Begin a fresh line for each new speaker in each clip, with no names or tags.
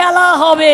খেলা হবে।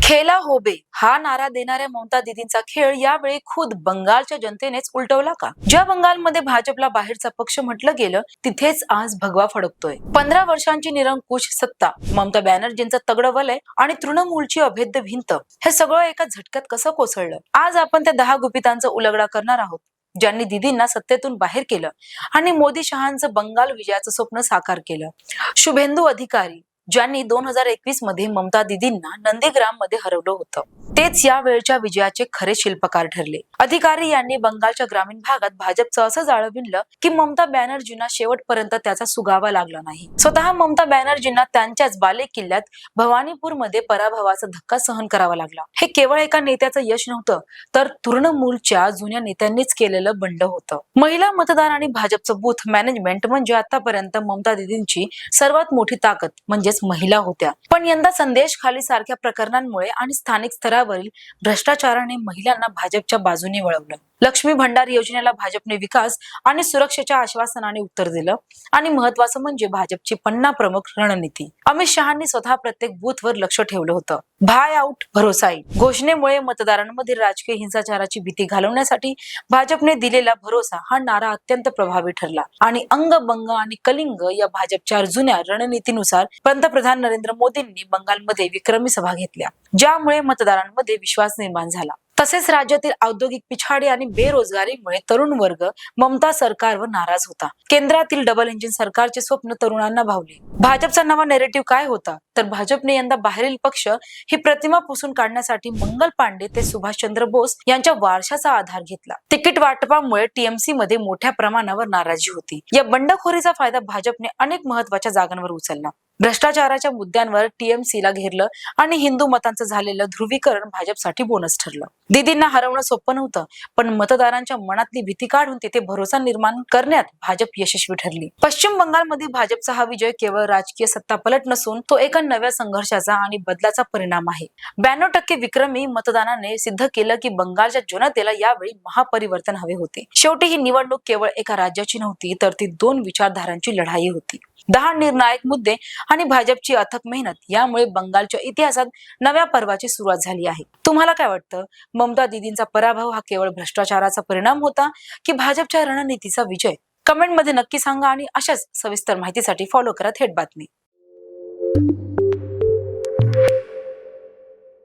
खेला होबे हा नारा देणाऱ्या ममता दीदींचा खेळ यावेळी खुद बंगालच्या जनतेनेच उलटवला का? ज्या बंगालमध्ये भाजपला बाहेरचा पक्ष म्हटलं गेलं तिथेच आज भगवा फडकतोय. 15 वर्षांची निरंकुश सत्ता, ममता बॅनर्जींचं तगडं वलय आणि तृणमूलची अभेद्य भिंत, हे सगळं एका झटक्यात कसं कोसळलं? आज आपण त्या 10 गुपितांचा उलगडा करणार आहोत ज्यांनी दीदींना सत्तेतून बाहेर केलं आणि मोदी शहांचं बंगाल विजयाचं स्वप्न साकार केलं. शुभेंदू अधिकारी, ज्यांनी 2021 मध्ये ममता दीदींना नंदीग्राम मध्ये हरवलं होतं, तेच या वेळच्या विजयाचे खरे शिल्पकार ठरले. अधिकारी यांनी बंगालच्या ग्रामीण भागात भाजपचं असं जाळं विणलं की ममता बॅनर्जींना शेवटपर्यंत त्याचा सुगावा लागला नाही. स्वतः ममता बॅनर्जींना त्यांच्याच बाले किल्ल्यात भवानीपूर मध्ये पराभवाचा धक्का सहन करावा लागला. हे केवळ एका नेत्याचं यश नव्हतं, तर तृणमूलच्या जुन्या नेत्यांनीच केलेलं बंड होतं. महिला मतदार आणि भाजपचं बूथ मॅनेजमेंट म्हणजे आतापर्यंत ममता दीदींची सर्वात मोठी ताकद म्हणजेच महिला होत्या. पण यंदा संदेश खाली सारख्या प्रकरणांमुळे आणि स्थानिक स्तरावरील भ्रष्टाचाराने महिलांना भाजपच्या बाजूने वळवलं. लक्ष्मी भंडार योजनेला भाजपने विकास आणि सुरक्षेच्या आश्वासनाने उत्तर दिलं आणि महत्वाचं म्हणजे भाजपची 50 प्रमुख रणनीती. अमित शहांनी स्वतः प्रत्येक बूथवर लक्ष ठेवलं होतं. भाय आउट भरोसा इन घोषणेमुळे मतदारांमध्ये राजकीय हिंसाचाराची भीती घालवण्यासाठी भाजपने दिलेला भरोसा हा नारा अत्यंत प्रभावी ठरला आणि अंग बंग आणि कलिंग या भाजपच्या जुन्या रणनीतीनुसार पंतप्रधान नरेंद्र मोदींनी बंगालमध्ये विक्रमी सभा घेतल्या, ज्यामुळे मतदारांमध्ये विश्वास निर्माण झाला. तसेच राज्यातील औद्योगिक पिछाडी आणि बेरोजगारीमुळे तरुण वर्ग ममता सरकारवर नाराज होता. केंद्रातील डबल इंजिन सरकारचे स्वप्न तरुणांना भावले. भाजपचा नवा नॅरेटिव्ह काय होता? तर भाजपने यंदा बाहेरील पक्ष ही प्रतिमा पुसून काढण्यासाठी मंगल पांडे ते सुभाषचंद्र बोस यांच्या वारशाचा आधार घेतला. तिकीट वाटपामुळे टीएमसी मध्ये मोठ्या प्रमाणावर नाराजी होती. या बंडखोरीचा फायदा भाजपने अनेक महत्वाच्या जागांवर उचलला. भ्रष्टाचाराच्या मुद्द्यांवर टीएमसीला घेरलं आणि हिंदू मतांचं झालेलं ध्रुवीकरण भाजपसाठी बोनस ठरलं. दीदींना हरवणं सोपं नव्हतं, पण मतदारांच्या मनातली भीती काढून तिथे भरोसा निर्माण करण्यात भाजप यशस्वी ठरली. पश्चिम बंगालमध्ये भाजपचा हा विजय केवळ राजकीय सत्ता पलट नसून तो एका नव्या संघर्षाचा आणि बदलाचा परिणाम आहे. 92% विक्रमी मतदानाने सिद्ध केलं की बंगालच्या जनतेला यावेळी महापरिवर्तन हवे होते. शेवटी ही निवडणूक केवळ एका राज्याची नव्हती, तर ती 2 विचारधारांची लढाई होती. 10 निर्णायक मुद्दे आणि भाजपची अथक मेहनत यामुळे बंगालच्या इतिहासात नव्या पर्वाची सुरुवात झाली आहे. तुम्हाला काय वाटतं? ममता दीदींचा पराभव हा केवळ भ्रष्टाचाराचा परिणाम होता की भाजपच्या रणनीतीचा विजय? कमेंट मध्ये नक्की सांगा आणि अशाच सविस्तर माहितीसाठी फॉलो करा थेट बातमी.